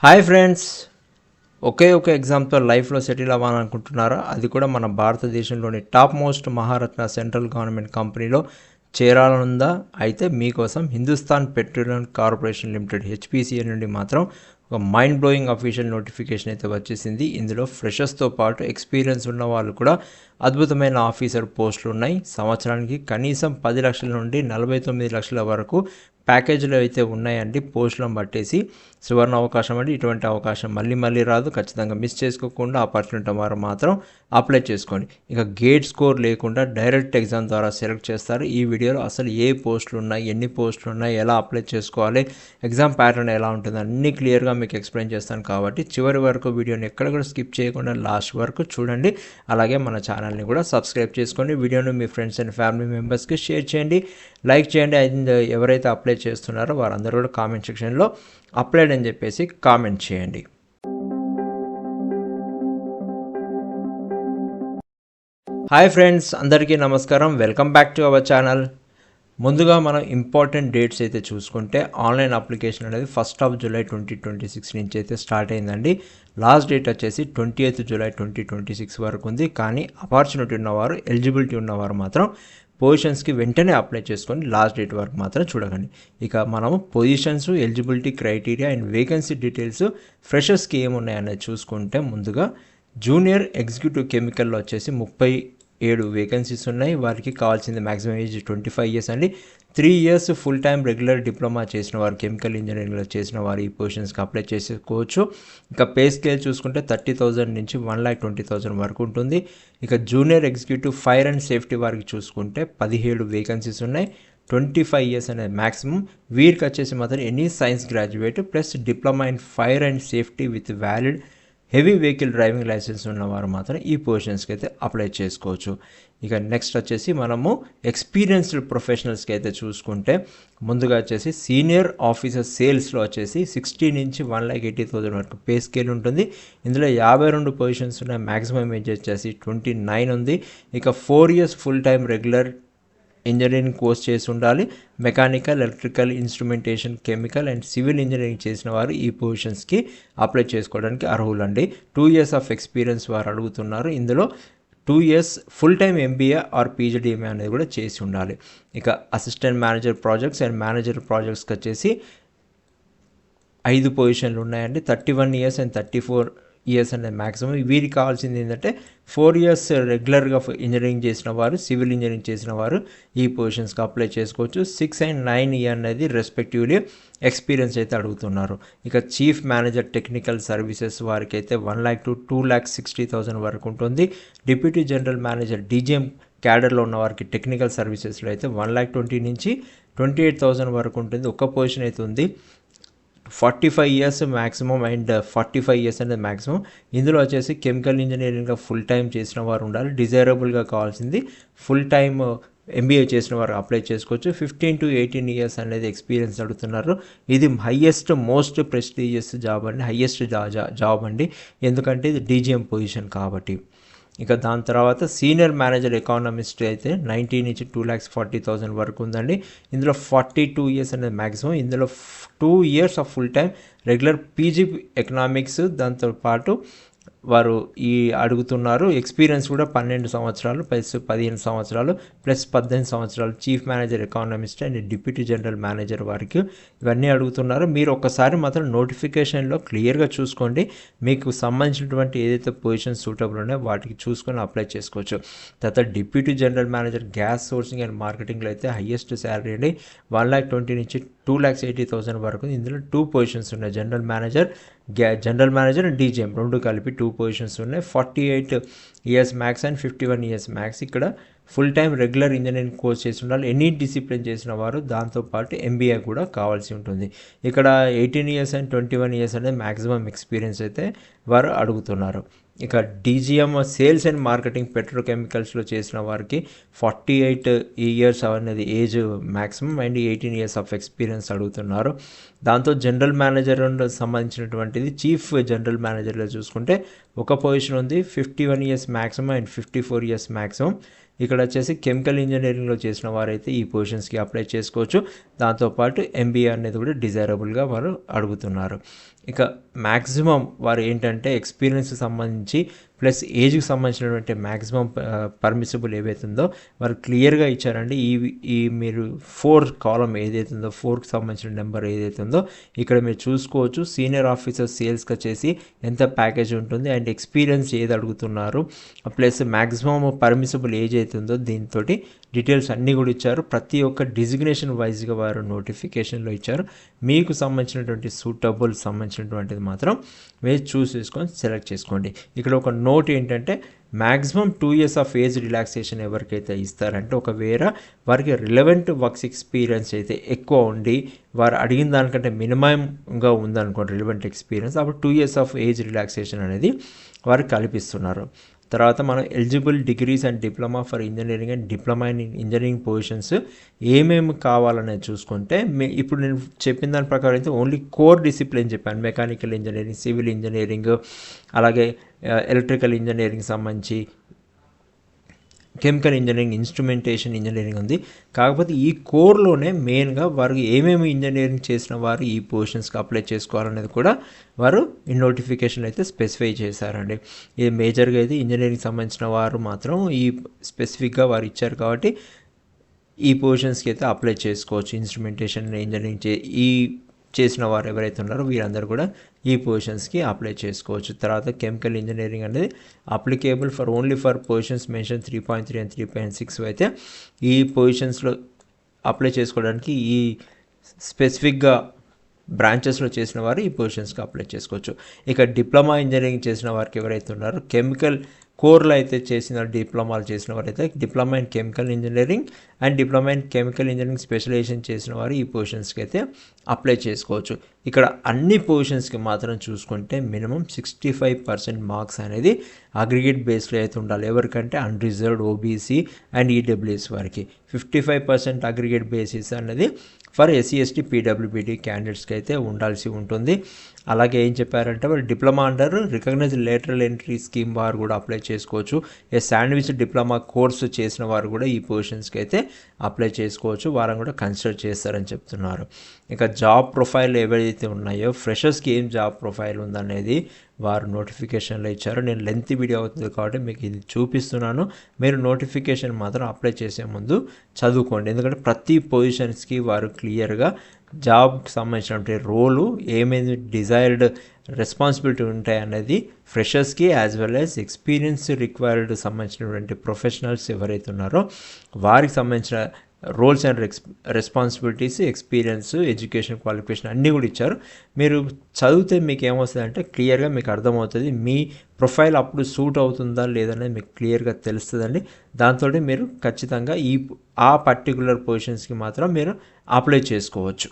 Hi friends, ఒకే ఒక ఎగ్జామ్తో లైఫ్లో settle అవ్వాలనుకుంటున్నారా? అది కూడా మన భారతదేశంలోని top most Maharatna central government కంపెనీలో చేరాలనుందా? అయితే మీకోసం Hindustan petroleum corporation limited HPCL నుండి మాత్రం ఒక మైండ్ బ్లోయింగ్ అఫీషియల్ నోటిఫికేషన్ అయితే వచ్చేసింది. ఇందులో ఫ్రెషర్స్తో పాటు ఎక్స్పీరియన్స్ ఉన్న వాళ్ళు కూడా అద్భుతమైన ఆఫీసర్ పోస్టులు ఉన్నాయి. సంవత్సరానికి కనీసం 10 లక్షల నుండి 49 లక్షల వరకు ప్యాకేజీలు అయితే ఉన్నాయండి. పోస్టులను బట్టేసి సువర్ణ అవకాశం అండి. ఇటువంటి అవకాశం మళ్ళీ రాదు. ఖచ్చితంగా మిస్ చేసుకోకుండా ఆపర్చునిటీ వారు మాత్రం అప్లై చేసుకోండి. ఇక గేట్ స్కోర్ లేకుండా డైరెక్ట్ ఎగ్జామ్ ద్వారా సెలెక్ట్ చేస్తారు. ఈ వీడియోలో అసలు ఏ పోస్టులు ఉన్నాయి, ఎన్ని పోస్టులు ఉన్నాయి, ఎలా అప్లై చేసుకోవాలి, ఎగ్జామ్ ప్యాటర్న్ ఎలా ఉంటుంది అన్నీ క్లియర్గా మీకు ఎక్స్ప్లెయిన్ చేస్తాను. కాబట్టి చివరి వరకు వీడియోని ఎక్కడ కూడా స్కిప్ చేయకుండా లాస్ట్ వరకు చూడండి. అలాగే మన ఛానల్ని కూడా సబ్స్క్రైబ్ చేసుకోండి. వీడియోని మీ ఫ్రెండ్స్ అండ్ ఫ్యామిలీ మెంబర్స్కి షేర్ చేయండి, లైక్ చేయండి. అండ్ ఎవరైతే అప్లై చేస్తున్నారో వారందరూ కూడా కామెంట్ సెక్షన్లో అప్లైడ్ అని చెప్పేసి కామెంట్ చేయండి. హాయ్ ఫ్రెండ్స్, అందరికీ నమస్కారం. Welcome back to our channel. ముందుగా మనం ఇంపార్టెంట్ డేట్స్ అయితే చూసుకుంటే ఆన్లైన్ అప్లికేషన్ అనేది 1 జూలై 2026 నుంచి అయితే స్టార్ట్ అయిందండి. లాస్ట్ డేట్ వచ్చేసి 20 జూలై 2026 వరకు ఉంది. కానీ ఆపర్చునిటీ ఉన్నవారు, ఎలిజిబిలిటీ ఉన్నవారు మాత్రం పొజిషన్స్కి వెంటనే అప్లై చేసుకొని లాస్ట్ డేట్ వరకు మాత్రం చూడకండి. ఇక మనము positions, eligibility criteria and vacancy details ఫ్రెషర్స్కి ఏమున్నాయనేది చూసుకుంటే ముందుగా జూనియర్ ఎగ్జిక్యూటివ్ కెమికల్లో వచ్చేసి 37 వేకెన్సీస్ ఉన్నాయి. వారికి కావాల్సింది మ్యాక్సిమం ఏజ్ 25 ఇయర్స్ అండి. 3 years full time regular diploma చేసిన వారు, కెమికల్ ఇంజనీరింగ్లో చేసిన వారు ఈ పొజిషన్స్కి అప్లై చేసుకోవచ్చు. ఇక పే స్కేల్ చూసుకుంటే 30,000 నుంచి 1,20,000 వరకు ఉంటుంది. ఇక junior executive fire and safety వారికి చూసుకుంటే 17 వేకెన్సీస్ ఉన్నాయి. 25 ఇయర్స్ అనేది మ్యాక్సిమం. వీరికి వచ్చేసి మాత్రం any science graduate plus diploma in fire and safety with valid heavy vehicle driving licence ఉన్నవారు మాత్రం ఈ పొజిషన్స్కి అయితే అప్లై చేసుకోవచ్చు. ఇక నెక్స్ట్ వచ్చేసి మనము ఎక్స్పీరియన్స్డ్ ప్రొఫెషనల్స్కి అయితే చూసుకుంటే ముందుగా వచ్చేసి సీనియర్ ఆఫీసర్ సేల్స్లో వచ్చేసి 60 నుంచి 1,80,000 వరకు పే స్కేల్ ఉంటుంది. ఇందులో 52 పొజిషన్స్ ఉన్నాయి. మ్యాక్సిమం ఏజ్ వచ్చేసి 29 ఉంది. ఇక 4 years full time regular engineering course చేసి ఉండాలి. Mechanical, electrical, instrumentation, chemical and civil engineering చేసిన వారు ఈ పొజిషన్స్కి అప్లై చేసుకోవడానికి అర్హులండి. 2 ఇయర్స్ ఆఫ్ ఎక్స్పీరియన్స్ వారు అడుగుతున్నారు. ఇందులో 2 years full time MBA or PGDMA అనేది కూడా చేసి ఉండాలి. ఇక assistant manager projects and manager ప్రాజెక్ట్స్కి వచ్చేసి 5 పొజిషన్లు ఉన్నాయండి. 31 ఇయర్స్ అండ్ 34 ఇయర్స్ అనేది మ్యాక్సిమం. వీరికి కావాల్సింది ఏంటంటే 4 ఇయర్స్ రెగ్యులర్గా ఇంజనీరింగ్ చేసిన వారు, సివిల్ ఇంజనీరింగ్ చేసిన వారు ఈ పొజిషన్స్కి అప్లై చేసుకోవచ్చు. 6 అండ్ 9 ఇయర్ అనేది రెస్పెక్టివ్లీ ఎక్స్పీరియన్స్ అయితే అడుగుతున్నారు. ఇక చీఫ్ మేనేజర్ టెక్నికల్ సర్వీసెస్ వారికి అయితే 1 lakh to 2,60,000 వరకు ఉంటుంది. డిప్యూటీ జనరల్ మేనేజర్ డీజీఎం క్యాడర్లో ఉన్న వారికి టెక్నికల్ సర్వీసెస్లో అయితే 1,20,000 నుంచి 28,000 వరకు ఉంటుంది. ఒక పొజిషన్ అయితే ఉంది. 45 ఇయర్స్ మ్యాక్సిమం అండ్ 45 ఇయర్స్ అనేది మ్యాక్సిమం. ఇందులో వచ్చేసి కెమికల్ ఇంజనీరింగ్గా ఫుల్ టైం చేసిన వారు ఉండాలి. డిజైరబుల్గా కావాల్సింది ఫుల్ టైమ్ ఎంబీఏ చేసిన వారు అప్లై చేసుకోవచ్చు. 15 to 18 ఇయర్స్ అనేది ఎక్స్పీరియన్స్ అడుగుతున్నారు. ఇది హయ్యెస్ట్ మోస్ట్ ప్రెస్టీజియస్ జాబ్ అండి, హయ్యెస్ట్ జాబ్ అండి. ఎందుకంటే ఇది డీజీఎం పొజిషన్ కాబట్టి. ఇక దాని తర్వాత సీనియర్ మేనేజర్ ఎకానమిస్ట్ అయితే 90 నుంచి 2,40,000 వరకు ఉందండి. ఇందులో 42 ఇయర్స్ అనేది మ్యాక్సిమం. ఇందులో 2 years of full time regular PG economics, దాంతోపాటు వారు ఈ అడుగుతున్నారు. ఎక్స్పీరియన్స్ కూడా 12 సంవత్సరాలు ప్లస్ 15 సంవత్సరాలు ప్లస్ 18 సంవత్సరాలు chief manager economist and deputy general manager వారికి ఇవన్నీ అడుగుతున్నారు. మీరు ఒక్కసారి మాత్రం నోటిఫికేషన్లో క్లియర్గా చూసుకోండి. మీకు సంబంధించినటువంటి ఏదైతే పొజిషన్ సూటబుల్ ఉన్నాయో వాటికి చూసుకొని అప్లై చేసుకోవచ్చు. తర్వాత deputy general manager gas sourcing and మార్కెటింగ్లో అయితే హయ్యెస్ట్ శాలరీ అండి, 1,20,000 నుంచి 2,80,000 వరకు. ఇందులో 2 పొజిషన్స్ ఉన్నాయి. జనరల్ మేనేజర్ అండ్ డీజీఎం రెండు కలిపి 2 పొజిషన్స్ ఉన్నాయి. 48 years max and 51 years max. ఇక్కడ full time regular engineering course చేసి ఉండాలి. ఎనీ డిసిప్లిన్ చేసిన వారు, దాంతోపాటు ఎంబీఏ కూడా కావాల్సి ఉంటుంది. ఇక్కడ 18 ఇయర్స్ అండ్ 21 ఇయర్స్ అనేది మ్యాక్సిమం ఎక్స్పీరియన్స్ అయితే వారు అడుగుతున్నారు. ఇక డీజీఎం సేల్స్ అండ్ మార్కెటింగ్ పెట్రోకెమికల్స్లో చేసిన వారికి 48 ఇయర్స్ అనేది age maximum and 18 years of experience అడుగుతున్నారు. దాంతో జనరల్ మేనేజర్ సంబంధించినటువంటిది చీఫ్ జనరల్ మేనేజర్లో చూసుకుంటే ఒక పొజిషన్ ఉంది. 51 years maximum and 54 years maximum. ఇక్కడ వచ్చేసి కెమికల్ ఇంజనీరింగ్లో చేసిన వారైతే ఈ పొజిషన్స్కి అప్లై చేసుకోవచ్చు. దాంతోపాటు ఎంబీఏ అనేది కూడా డిజైరబుల్గా వారు అడుగుతున్నారు. ఇక మ్యాక్సిమం వారు ఏంటంటే ఎక్స్పీరియన్స్కి సంబంధించి ప్లస్ ఏజ్కి సంబంధించినటువంటి మ్యాక్సిమం పర్మిసిబుల్ ఏవైతుందో వారు క్లియర్గా ఇచ్చారండి. ఈ మీరు 4 కాలం ఏదైతుందో 4కి సంబంధించిన నెంబర్ ఏదైతుందో ఇక్కడ మీరు చూసుకోవచ్చు. సీనియర్ ఆఫీసర్ సేల్స్కి వచ్చేసి ఎంత ప్యాకేజ్ ఉంటుంది అండ్ ఎక్స్పీరియన్స్ ఏది అడుగుతున్నారు ప్లస్ మ్యాక్సిమం పర్మిసిబుల్ ఏజ్ అవుతుందో దీంతో డీటెయిల్స్ అన్నీ కూడా ఇచ్చారు. ప్రతి ఒక్క డిజిగ్నేషన్ వైజ్గా వారు నోటిఫికేషన్లో ఇచ్చారు. మీకు సంబంధించినటువంటి సూటబుల్ సంబంధించినటువంటిది మాత్రం మీరు చేసుకొని సెలెక్ట్ చేసుకోండి. ఇక్కడ ఒక నోట్ ఏంటంటే maximum 2 years of age relaxation ఎవరికైతే ఇస్తారంటే ఒకవేళ వారికి రిలవెంట్ వర్క్స్ ఎక్స్పీరియన్స్ అయితే ఎక్కువ ఉండి వారు అడిగిన దానికంటే మినిమంగా ఉందనుకోండి రిలవెంట్ ఎక్స్పీరియన్స్, అప్పుడు 2 years ఆఫ్ ఏజ్ రిలాక్సేషన్ అనేది వారికి కల్పిస్తున్నారు. తర్వాత మనం eligible degrees and diploma for engineering and diploma in engineering positions ఏమేమి కావాలనేది చూసుకుంటే ఇప్పుడు నేను చెప్పిన దాని ప్రకారం అయితే ఓన్లీ కోర్ డిసిప్లిన్ చెప్పాను. మెకానికల్ ఇంజనీరింగ్, సివిల్ ఇంజనీరింగ్, అలాగే ఎలక్ట్రికల్ ఇంజనీరింగ్ సంబంధించి కెమికల్ ఇంజనీరింగ్, ఇన్స్ట్రుమెంటేషన్ ఇంజనీరింగ్ ఉంది. కాకపోతే ఈ కోర్లోనే మెయిన్గా వారు ఏమేమి ఇంజనీరింగ్ చేసిన వారు ఈ పొజిషన్స్కి అప్లై చేసుకోవాలనేది కూడా వారు ఈ నోటిఫికేషన్ అయితే స్పెసిఫై చేశారండి. ఇది మేజర్గా అయితే ఇంజనీరింగ్ సంబంధించిన వారు మాత్రం ఈ స్పెసిఫిక్గా వారు ఇచ్చారు కాబట్టి ఈ పొజిషన్స్కి అయితే అప్లై చేసుకోవచ్చు. ఇన్స్ట్రుమెంటేషన్ ఇంజనీరింగ్ ఈ చేసిన వారు ఎవరైతే ఉన్నారో వీరందరూ కూడా ఈ పొజిషన్స్కి అప్లై చేసుకోవచ్చు. తర్వాత కెమికల్ ఇంజనీరింగ్ అనేది applicable for only for positions mention 3.3 and 3.6 అయితే ఈ పొజిషన్స్లో అప్లై చేసుకోవడానికి ఈ స్పెసిఫిక్గా బ్రాంచెస్లో చేసిన వారు ఈ పొజిషన్స్కి అప్లై చేసుకోవచ్చు. ఇక డిప్లొమా ఇంజనీరింగ్ చేసిన వారికి ఎవరైతే ఉన్నారో కెమికల్ కోర్లో అయితే చేసిన డిప్లొమాలు చేసిన వారైతే diploma in chemical engineering and diploma in chemical engineering specialisation చేసిన వారు ఈ పొజిషన్స్కి అయితే అప్లై చేసుకోవచ్చు. ఇక్కడ అన్ని పొజిషన్స్కి మాత్రం చూసుకుంటే మినిమం 65% మార్క్స్ అనేది అగ్రిగేట్ బేస్లో అయితే ఉండాలి. ఎవరికంటే అన్రిజర్వ్డ్, ఓబీసీ అండ్ ఈడబ్ల్యూఎస్ వారికి 55% అగ్రిగేట్ బేసిస్ అనేది ఫర్ ఎస్సీ ఎస్టీ పీడబ్ల్యూబీడీ క్యాండిడేట్స్కి అయితే ఉండాల్సి ఉంటుంది. అలాగే ఏం చెప్పారంటే వాళ్ళు diploma under recognised lateral entry scheme వారు కూడా అప్లై చేసుకోవచ్చు. శాండ్విచ్ డిప్లొమా కోర్సు చేసిన వారు కూడా ఈ పొజిషన్స్కి అయితే అప్లై చేసుకోవచ్చు. వారు కూడా కన్సిడర్ చేస్తారని చెప్తున్నారు. ఇక జాబ్ ప్రొఫైల్ ఏవైతే ఉన్నాయో ఫ్రెషర్స్కి ఏం జాబ్ ప్రొఫైల్ ఉందనేది వారు నోటిఫికేషన్లో ఇచ్చారు. నేను లెంత్ వీడియో అవుతుంది కాబట్టి మీకు ఇది చూపిస్తున్నాను. మీరు నోటిఫికేషన్ మాత్రం అప్లై చేసే ముందు చదువుకోండి. ఎందుకంటే ప్రతి పొజిషన్స్కి వారు క్లియర్గా జాబ్కి సంబంధించినటువంటి రోలు ఏమేమి డిజైర్డ్ రెస్పాన్సిబిలిటీ ఉంటాయి అనేది ఫ్రెషర్స్కి as well as experience required సంబంధించినటువంటి ప్రొఫెషనల్స్ ఎవరైతే ఉన్నారో వారికి సంబంధించిన roles and responsibilities, experience, education qualification అన్నీ కూడా ఇచ్చారు. మీరు చదివితే మీకు ఏమవుతుంది అంటే క్లియర్గా మీకు అర్థమవుతుంది మీ ప్రొఫైల్ అప్పుడు సూట్ అవుతుందా లేదనేది మీకు క్లియర్గా తెలుస్తుందండి. దాంతో మీరు ఖచ్చితంగా ఆ పర్టికులర్ పొజిషన్స్కి మాత్రం మీరు అప్లై చేసుకోవచ్చు.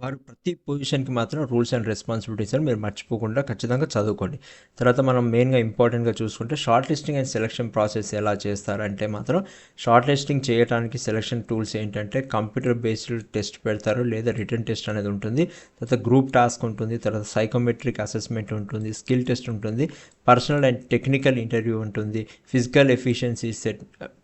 వారు ప్రతి పొజిషన్కి మాత్రం రూల్స్ అండ్ రెస్పాన్సిబిలిటీస్ అని మీరు మర్చిపోకుండా ఖచ్చితంగా చదువుకోండి. తర్వాత మనం మెయిన్గా ఇంపార్టెంట్గా చూసుకుంటే short listing and selection process ఎలా చేస్తారంటే మాత్రం షార్ట్ లిస్టింగ్ చేయడానికి సెలక్షన్ టూల్స్ ఏంటంటే కంప్యూటర్ బేస్డ్ టెస్ట్ పెడతారు లేదా రిటర్న్ టెస్ట్ అనేది ఉంటుంది. తర్వాత గ్రూప్ టాస్క్ ఉంటుంది, తర్వాత సైకోమెట్రిక్ అసెస్మెంట్ ఉంటుంది, స్కిల్ టెస్ట్ ఉంటుంది, పర్సనల్ అండ్ టెక్నికల్ ఇంటర్వ్యూ ఉంటుంది, ఫిజికల్ ఎఫిషియన్సీ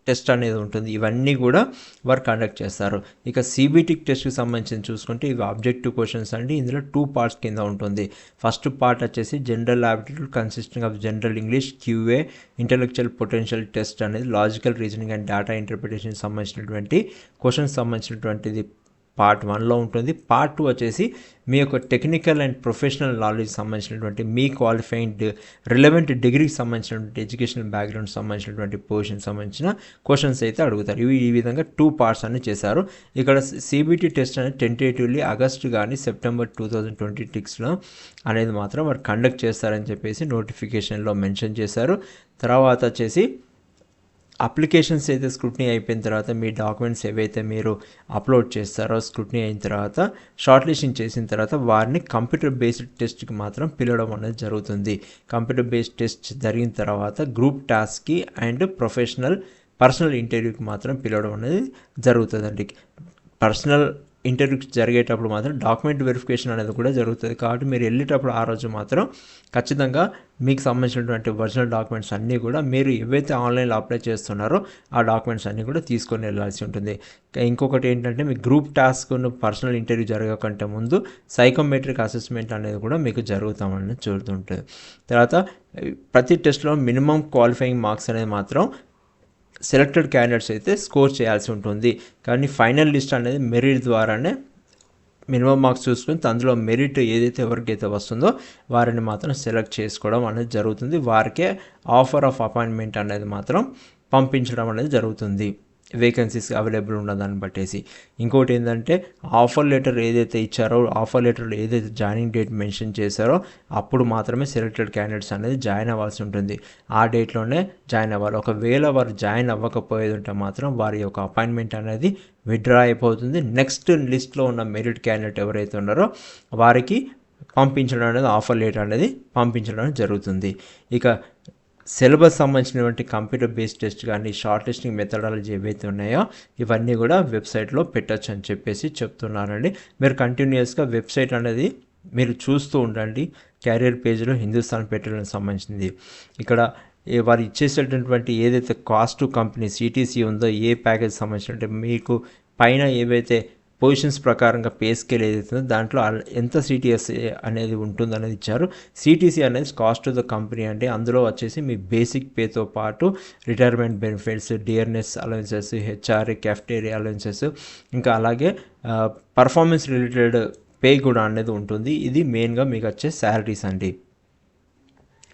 టెస్ట్ అనేది ఉంటుంది. ఇవన్నీ కూడా వారు కండక్ట్ చేస్తారు. ఇక సిబిటి టెస్ట్కి సంబంధించి చూసుకుంటే ఇవి ఆబ్జెక్టివ్ క్వశ్చన్స్ అండి. ఇందులో 2 parts కింద ఉంటుంది. ఫస్ట్ పార్ట్ వచ్చేసి general aptitude consisting of general English, QA, intellectual potential test అనేది logical reasoning and data interpretation సంబంధించినటువంటి క్వశ్చన్స్ సంబంధించినటువంటిది పార్ట్ 1లో ఉంటుంది. పార్ట్ 2 వచ్చేసి మీ యొక్క టెక్నికల్ అండ్ ప్రొఫెషనల్ నాలెడ్జ్ సంబంధించినటువంటి మీ క్వాలిఫైడ్ రిలవెంట్ డిగ్రీకి సంబంధించినటువంటి ఎడ్యుకేషనల్ బ్యాక్గ్రౌండ్ సంబంధించినటువంటి పొజిషన్ సంబంధించిన క్వశ్చన్స్ అయితే అడుగుతారు. ఇవి ఈ విధంగా 2 parts అని చేశారు. ఇక్కడ సిబిటి టెస్ట్ అనేది టెంటేటివ్లీ ఆగస్టు కానీ సెప్టెంబర్ 2026లో అనేది మాత్రం వారు కండక్ట్ చేస్తారని చెప్పేసి నోటిఫికేషన్లో మెన్షన్ చేశారు. తర్వాత వచ్చేసి అప్లికేషన్స్ అయితే స్క్రూటినీ అయిపోయిన తర్వాత మీ డాక్యుమెంట్స్ ఏవైతే మీరు అప్లోడ్ చేస్తారో స్క్రూటినీ అయిన తర్వాత షార్ట్ లిస్టింగ్ చేసిన తర్వాత వారిని కంప్యూటర్ బేస్డ్ టెస్ట్కి మాత్రం పిలవడం అనేది జరుగుతుంది. కంప్యూటర్ బేస్డ్ టెస్ట్ జరిగిన తర్వాత గ్రూప్ టాస్క్కి అండ్ పర్సనల్ ఇంటర్వ్యూకి మాత్రం పిలవడం అనేది జరుగుతుందండి. పర్సనల్ ఇంటర్వ్యూ జరిగేటప్పుడు మాత్రం డాక్యుమెంట్ వెరిఫికేషన్ అనేది కూడా జరుగుతుంది. కాబట్టి మీరు వెళ్ళేటప్పుడు ఆ రోజు మాత్రం ఖచ్చితంగా మీకు సంబంధించినటువంటి ఒరిజినల్ డాక్యుమెంట్స్ అన్నీ కూడా మీరు ఏవైతే ఆన్లైన్లో అప్లై చేస్తున్నారో ఆ డాక్యుమెంట్స్ అన్నీ కూడా తీసుకొని వెళ్ళాల్సి ఉంటుంది. ఇంకొకటి ఏంటంటే మీ గ్రూప్ టాస్క్ను పర్సనల్ ఇంటర్వ్యూ జరగకంటే ముందు సైకోమెట్రిక్ అసెస్మెంట్ అనేది కూడా మీకు జరుగుతామని చూస్తుంటుంది. తర్వాత ప్రతి టెస్ట్లో మినిమం క్వాలిఫైయింగ్ మార్క్స్ అనేది మాత్రం సెలెక్టెడ్ క్యాండిడేట్స్ అయితే స్కోర్ చేయాల్సి ఉంటుంది. కానీ ఫైనల్ లిస్ట్ అనేది మెరిట్ ద్వారానే మినిమం మార్క్స్ చూసుకొని అందులో మెరిట్ ఏదైతే ఎవరికైతే వస్తుందో వారిని మాత్రం సెలెక్ట్ చేసుకోవడం అనేది జరుగుతుంది. వారికే ఆఫర్ ఆఫ్ అపాయింట్మెంట్ అనేది మాత్రం పంపించడం అనేది జరుగుతుంది, వేకెన్సీస్ అవైలబుల్ ఉన్న దాన్ని బట్టేసి. ఇంకోటి ఏంటంటే ఆఫర్ లెటర్ ఏదైతే ఇచ్చారో ఆఫర్ లెటర్లో ఏదైతే జాయినింగ్ డేట్ మెన్షన్ చేశారో అప్పుడు మాత్రమే సెలెక్టెడ్ క్యాండిడేట్స్ అనేది జాయిన్ అవ్వాల్సి ఉంటుంది. ఆ డేట్లోనే జాయిన్ అవ్వాలి. ఒకవేళ వారు జాయిన్ అవ్వకపోయేది ఉంటే మాత్రం వారి యొక్క అపాయింట్మెంట్ అనేది విత్డ్రా అయిపోతుంది. నెక్స్ట్ లిస్ట్లో ఉన్న మెరిట్ క్యాండిడేట్ ఎవరైతే ఉన్నారో వారికి పంపించడం అనేది ఆఫర్ లెటర్ అనేది పంపించడం జరుగుతుంది. ఇక సిలబస్ సంబంధించినటువంటి కంప్యూటర్ బేస్డ్ టెస్ట్ కానీ షార్ట్ లిస్టింగ్ మెథడాలజీ ఏవైతే ఉన్నాయో ఇవన్నీ కూడా వెబ్సైట్లో పెట్టచ్చు అని చెప్పేసి చెప్తున్నానండి. మీరు కంటిన్యూస్గా వెబ్సైట్ అనేది మీరు చూస్తూ ఉండండి. క్యారియర్ పేజ్లో హిందుస్థాన్ పెట్రోలియం సంబంధించింది. ఇక్కడ వారు ఇచ్చేసేటటువంటి ఏదైతే కాస్ట్ టు కంపెనీ సిటీసీ ఉందో ఏ ప్యాకేజ్ సంబంధించినట్టు మీకు పైన ఏవైతే పొజిషన్స్ ప్రకారంగా పే స్కేల్ ఏదైతే ఉందో దాంట్లో ఎంత సిటీఎస్ అనేది ఉంటుంది అనేది ఇచ్చారు. సిటీసీ అనేది కాస్ట్ టు ద కంపెనీ అంటే అందులో వచ్చేసి మీ బేసిక్ పేతో పాటు retirement benefits, dearness allowances, HRA, cafeteria allowances, ఇంకా అలాగే పర్ఫార్మెన్స్ రిలేటెడ్ పే కూడా అనేది ఉంటుంది. ఇది మెయిన్గా మీకు వచ్చే శాలరీస్ అండి.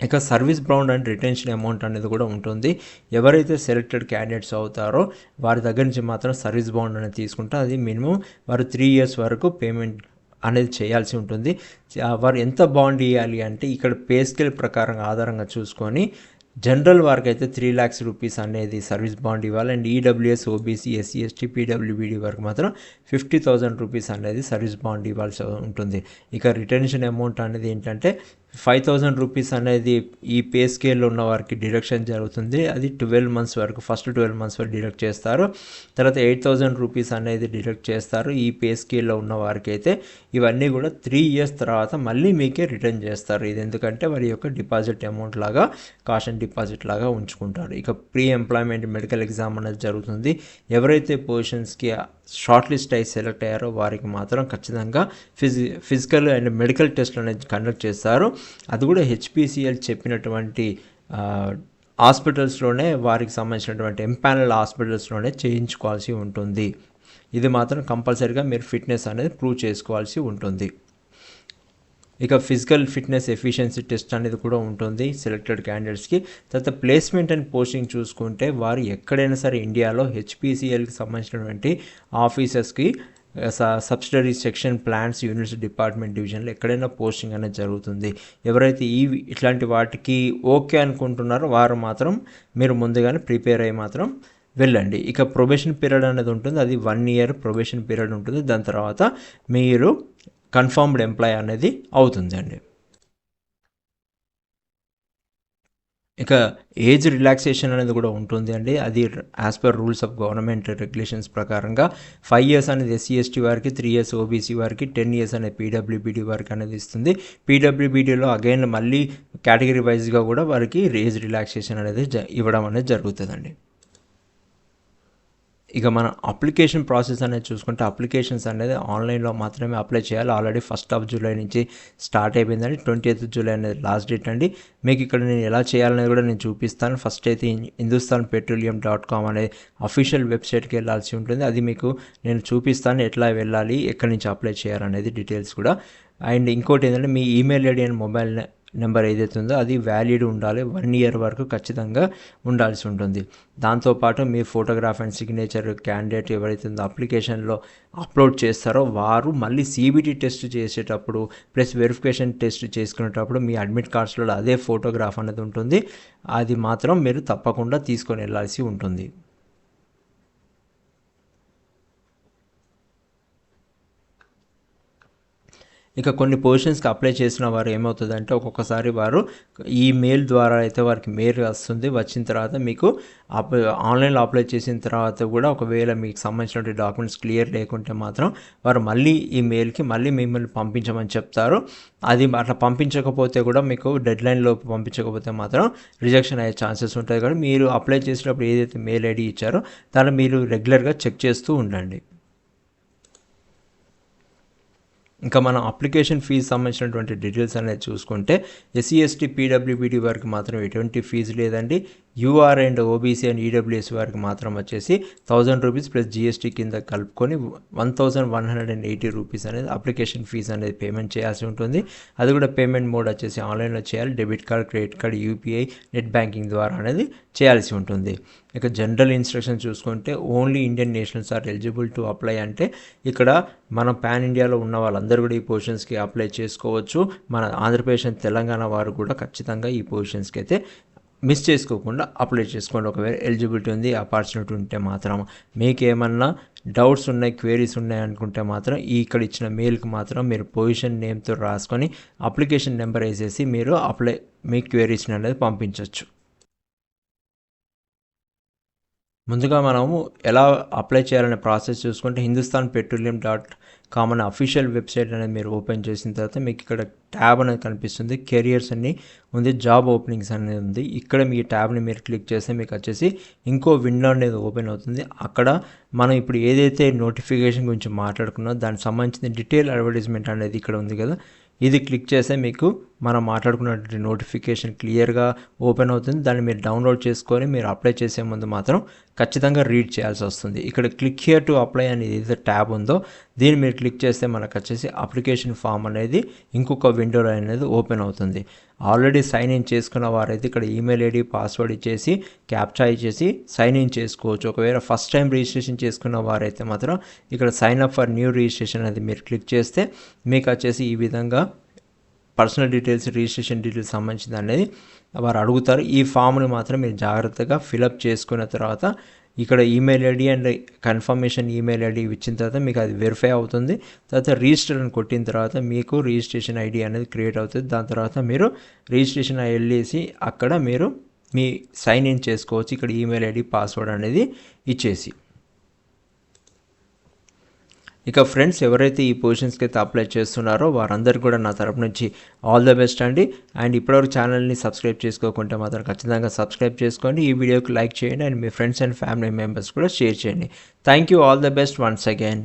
ఇక service bond and retention amount అనేది కూడా ఉంటుంది. ఎవరైతే సెలెక్టెడ్ క్యాండిడేట్స్ అవుతారో వారి దగ్గర నుంచి మాత్రం సర్వీస్ బాండ్ అనేది తీసుకుంటే అది మినిమం వారు 3 years వరకు పేమెంట్ అనేది చేయాల్సి ఉంటుంది. వారు ఎంత బాండ్ ఇవ్వాలి అంటే ఇక్కడ పే స్కేల్ ప్రకారంగా ఆధారంగా చూసుకొని జనరల్ వారికి అయితే 3 lakhs రూపీస్ అనేది సర్వీస్ బాండ్ ఇవ్వాలి. And EWS, OBC, SC, ST, పీడబ్ల్యూబీడీ వరకు మాత్రం 50,000 రూపీస్ అనేది సర్వీస్ బాండ్ ఇవ్వాల్సి ఉంటుంది. ఇక రిటెన్షన్ అమౌంట్ అనేది ఏంటంటే 5,000 రూపీస్ అనేది ఈ పే స్కేల్లో ఉన్న వారికి డిడక్షన్ జరుగుతుంది. అది 12 months వరకు, ఫస్ట్ 12 months వరకు డిడక్ట్ చేస్తారు. తర్వాత 8,000 రూపీస్ అనేది డిడక్ట్ చేస్తారు ఈ పే స్కేల్లో ఉన్న వారికి అయితే. ఇవన్నీ కూడా 3 years తర్వాత మళ్ళీ మీకే రిటర్న్ చేస్తారు. ఇది ఎందుకంటే వారి యొక్క డిపాజిట్ అమౌంట్ లాగా, కాషన్ డిపాజిట్ లాగా ఉంచుకుంటారు. ఇక ప్రీ ఎంప్లాయ్మెంట్ మెడికల్ ఎగ్జామ్ అనేది జరుగుతుంది. ఎవరైతే పొజిషన్స్కి షార్ట్ లిస్ట్ అయి సెలెక్ట్ అయ్యారో వారికి మాత్రం ఖచ్చితంగా ఫిజికల్ అండ్ మెడికల్ టెస్ట్లు అనేది కండక్ట్ చేస్తారు. అది కూడా హెచ్పిసిఎల్ చెప్పినటువంటి హాస్పిటల్స్లోనే వారికి సంబంధించినటువంటి ఎంపానల్ హాస్పిటల్స్లోనే చేయించుకోవాల్సి ఉంటుంది. ఇది మాత్రం కంపల్సరీగా మీరు ఫిట్నెస్ అనేది ప్రూవ్ చేసుకోవాల్సి ఉంటుంది. ఇక ఫిజికల్ ఫిట్నెస్ ఎఫిషియన్సీ టెస్ట్ అనేది కూడా ఉంటుంది సెలెక్టెడ్ క్యాండిడేట్స్కి. తర్వాత ప్లేస్మెంట్ అండ్ పోస్టింగ్ చూసుకుంటే వారు ఎక్కడైనా సరే ఇండియాలో హెచ్పిసిఎల్కి సంబంధించినటువంటి ఆఫీసర్స్కి subsidiary section plans units department డివిజన్లో ఎక్కడైనా పోస్టింగ్ అనేది జరుగుతుంది. ఎవరైతే ఇట్లాంటి వాటికి ఓకే అనుకుంటున్నారో వారు మాత్రం మీరు ముందుగానే ప్రిపేర్ అయ్యి మాత్రం వెళ్ళండి. ఇక ప్రొబేషన్ పీరియడ్ అనేది ఉంటుంది. అది 1 year ప్రొబేషన్ పీరియడ్ ఉంటుంది. దాని తర్వాత మీరు కన్ఫర్మ్డ్ ఎంప్లాయ్ అనేది అవుతుందండి. ఇక ఏజ్ రిలాక్సేషన్ అనేది కూడా ఉంటుంది అండి. అది as per rules of government regulations ప్రకారంగా 5 years అనేది ఎస్సీ ఎస్టీ వారికి, 3 years ఓబీసీ వారికి, 10 years అనేది పీడబ్ల్యూబీడీ వారికి అనేది ఇస్తుంది. పీడబ్ల్యూబీడీలో అగైన్ మళ్ళీ కేటగిరీ వైజ్గా కూడా వారికి ఏజ్ రిలాక్సేషన్ అనేది ఇవ్వడం అనేది జరుగుతుందండి. ఇక మన అప్లికేషన్ ప్రాసెస్ అనేది చూసుకుంటే అప్లికేషన్స్ అనేది ఆన్లైన్లో మాత్రమే అప్లై చేయాలి. ఆల్రెడీ 1st July నుంచి స్టార్ట్ అయిపోయిందండి. 20th July అనేది లాస్ట్ డేట్ అండి. మీకు ఇక్కడ నేను ఎలా చేయాలనేది కూడా నేను చూపిస్తాను. ఫస్ట్ అయితే hindustanpetroleum.com అనే అఫీషియల్ వెబ్సైట్కి వెళ్ళాల్సి ఉంటుంది. అది మీకు నేను చూపిస్తాను ఎట్లా వెళ్ళాలి, ఎక్కడి నుంచి అప్లై చేయాలనేది డీటెయిల్స్ కూడా. అండ్ ఇంకోటి ఏంటంటే మీ email ID and mobile number ఏదైతే ఉందో అది వ్యాలిడ్ ఉండాలి. 1 year వరకు ఖచ్చితంగా ఉండాల్సి ఉంటుంది. దాంతోపాటు మీ ఫోటోగ్రాఫ్ అండ్ సిగ్నేచర్ క్యాండిడేట్ ఎవరైతే ఉందో అప్లికేషన్లో అప్లోడ్ చేస్తారో వారు మళ్ళీ సిబిటి టెస్ట్ చేసేటప్పుడు ప్లస్ వెరిఫికేషన్ టెస్ట్ చేసుకునేటప్పుడు మీ అడ్మిట్ కార్డ్స్లో అదే ఫోటోగ్రాఫ్ అనేది ఉంటుంది. అది మాత్రం మీరు తప్పకుండా తీసుకొని వెళ్ళాల్సి ఉంటుంది. ఇక కొన్ని పొజిషన్స్కి అప్లై చేసిన వారు ఏమవుతుందంటే ఒక్కొక్కసారి వారు ఈ మెయిల్ ద్వారా అయితే వారికి మెయిల్ వస్తుంది. వచ్చిన తర్వాత మీకు ఆన్లైన్లో అప్లై చేసిన తర్వాత కూడా ఒకవేళ మీకు సంబంధించినటువంటి డాక్యుమెంట్స్ క్లియర్ లేకుంటే మాత్రం వారు మళ్ళీ ఈ మెయిల్కి మళ్ళీ మిమ్మల్ని పంపించమని చెప్తారు. అది అట్లా పంపించకపోతే కూడా మీకు డెడ్లైన్ లోపు పంపించకపోతే మాత్రం రిజెక్షన్ అయ్యే ఛాన్సెస్ ఉంటుంది. కాబట్టి మీరు అప్లై చేసేటప్పుడు ఏదైతే మెయిల్ ఐడి ఇచ్చారో దాన్ని మీరు రెగ్యులర్గా చెక్ చేస్తూ ఉండండి. ఇంకా మనం అప్లికేషన్ ఫీజు సంబంధించినటువంటి డీటెయిల్స్ అనేది చూసుకుంటే ఎస్సీ ఎస్టీ పీడబ్ల్యూబీడీ వారికి మాత్రం ఎటువంటి ఫీజు లేదండి. UR and OBC and EWS వారికి మాత్రం వచ్చేసి 1000 రూపీస్ ప్లస్ జీఎస్టీ కింద కలుపుకొని 1180 రూపీస్ అనేది అప్లికేషన్ ఫీజు అనేది పేమెంట్ చేయాల్సి ఉంటుంది. అది కూడా పేమెంట్ మోడ్ వచ్చేసి ఆన్లైన్లో చేయాలి. Debit card, credit card, UPI, net banking ద్వారా అనేది చేయాల్సి ఉంటుంది. ఇక జనరల్ ఇన్స్ట్రక్షన్ చూసుకుంటే only Indian nationals are eligible to apply అంటే ఇక్కడ మనం పాన్ ఇండియాలో ఉన్న వాళ్ళందరూ కూడా ఈ పొజిషన్స్కి అప్లై చేసుకోవచ్చు. మన ఆంధ్రప్రదేశ్ అండ్ తెలంగాణ వారు కూడా ఖచ్చితంగా ఈ పొజిషన్స్కి అయితే మిస్ చేసుకోకుండా అప్లై చేసుకోండి. ఒకవేళ ఎలిజిబిలిటీ ఉంది, ఆపర్చునిటీ ఉంటే మాత్రం. మీకు ఏమన్నా డౌట్స్ ఉన్నాయి, క్వేరీస్ ఉన్నాయి అనుకుంటే మాత్రం ఇక్కడ ఇచ్చిన మెయిల్కి మాత్రం మీరు పొజిషన్ నేమ్తో రాసుకొని అప్లికేషన్ నెంబర్ వేసేసి మీరు మీ క్వేరీస్ని అనేది పంపించవచ్చు. ముందుగా మనము ఎలా అప్లై చేయాలనే ప్రాసెస్ చూసుకుంటే hindustanpetroleum.com అనే అఫీషియల్ వెబ్సైట్ అనేది మీరు ఓపెన్ చేసిన తర్వాత మీకు ఇక్కడ ట్యాబ్ అనేది కనిపిస్తుంది. కెరియర్స్ అని ఉంది, జాబ్ ఓపెనింగ్స్ అనేది ఉంది. ఇక్కడ మీ ట్యాబ్ని మీరు క్లిక్ చేస్తే మీకు వచ్చేసి ఇంకో విండో అనేది ఓపెన్ అవుతుంది. అక్కడ మనం ఇప్పుడు ఏదైతే నోటిఫికేషన్ గురించి మాట్లాడుకున్నామో దానికి సంబంధించిన డీటెయిల్ అడ్వర్టైజ్మెంట్ అనేది ఇక్కడ ఉంది కదా, ఇది క్లిక్ చేస్తే మీకు మనం మాట్లాడుకున్నటువంటి నోటిఫికేషన్ క్లియర్గా ఓపెన్ అవుతుంది. దాన్ని మీరు డౌన్లోడ్ చేసుకొని మీరు అప్లై చేసే ముందు మాత్రం ఖచ్చితంగా రీడ్ చేయాల్సి వస్తుంది. ఇక్కడ క్లిక్ హియర్ టు అప్లై అనేది ఏదైతే ట్యాబ్ ఉందో దీన్ని మీరు క్లిక్ చేస్తే మనకు వచ్చేసి అప్లికేషన్ ఫామ్ అనేది ఇంకొక విండోలో అనేది ఓపెన్ అవుతుంది. ఆల్రెడీ సైన్ ఇన్ చేసుకున్న వారైతే ఇక్కడ ఈమెయిల్ ఐడి, పాస్వర్డ్ ఇచ్చేసి క్యాప్చా ఇచ్చేసి సైన్ ఇన్ చేసుకోవచ్చు. ఒకవేళ ఫస్ట్ టైం రిజిస్ట్రేషన్ చేసుకున్న వారైతే మాత్రం ఇక్కడ sign up for new registration అనేది మీరు క్లిక్ చేస్తే మీకు వచ్చేసి ఈ విధంగా పర్సనల్ డీటెయిల్స్, రిజిస్ట్రేషన్ డీటెయిల్స్ సంబంధించింది అనేది వారు అడుగుతారు. ఈ ఫామ్ని మాత్రం మీరు జాగ్రత్తగా ఫిలప్ చేసుకున్న తర్వాత ఇక్కడ email ID and confirmation email ID ఇచ్చిన తర్వాత మీకు అది వెరిఫై అవుతుంది. తర్వాత రిజిస్టర్ అని కొట్టిన తర్వాత మీకు రిజిస్ట్రేషన్ ఐడి అనేది క్రియేట్ అవుతుంది. దాని తర్వాత మీరు రిజిస్ట్రేషన్ వెళ్ళేసి అక్కడ మీరు మీ సైన్ ఇన్ చేసుకోవచ్చు. ఇక్కడ ఈమెయిల్ ఐడి, పాస్వర్డ్ అనేది ఇచ్చేసి. ఇక ఫ్రెండ్స్, ఎవరైతే ఈ పొజిషన్స్కి అయితే అప్లై చేస్తున్నారో వారందరికీ కూడా నా తరపు నుంచి ఆల్ ద బెస్ట్ అండి. అండ్ ఇప్పటివరకు ఛానల్ని సబ్స్క్రైబ్ చేసుకోకుంటే మాత్రం ఖచ్చితంగా సబ్స్క్రైబ్ చేసుకోండి. ఈ వీడియోకి లైక్ చేయండి and me friends and family members కూడా షేర్ చేయండి. Thank you. All the best once again.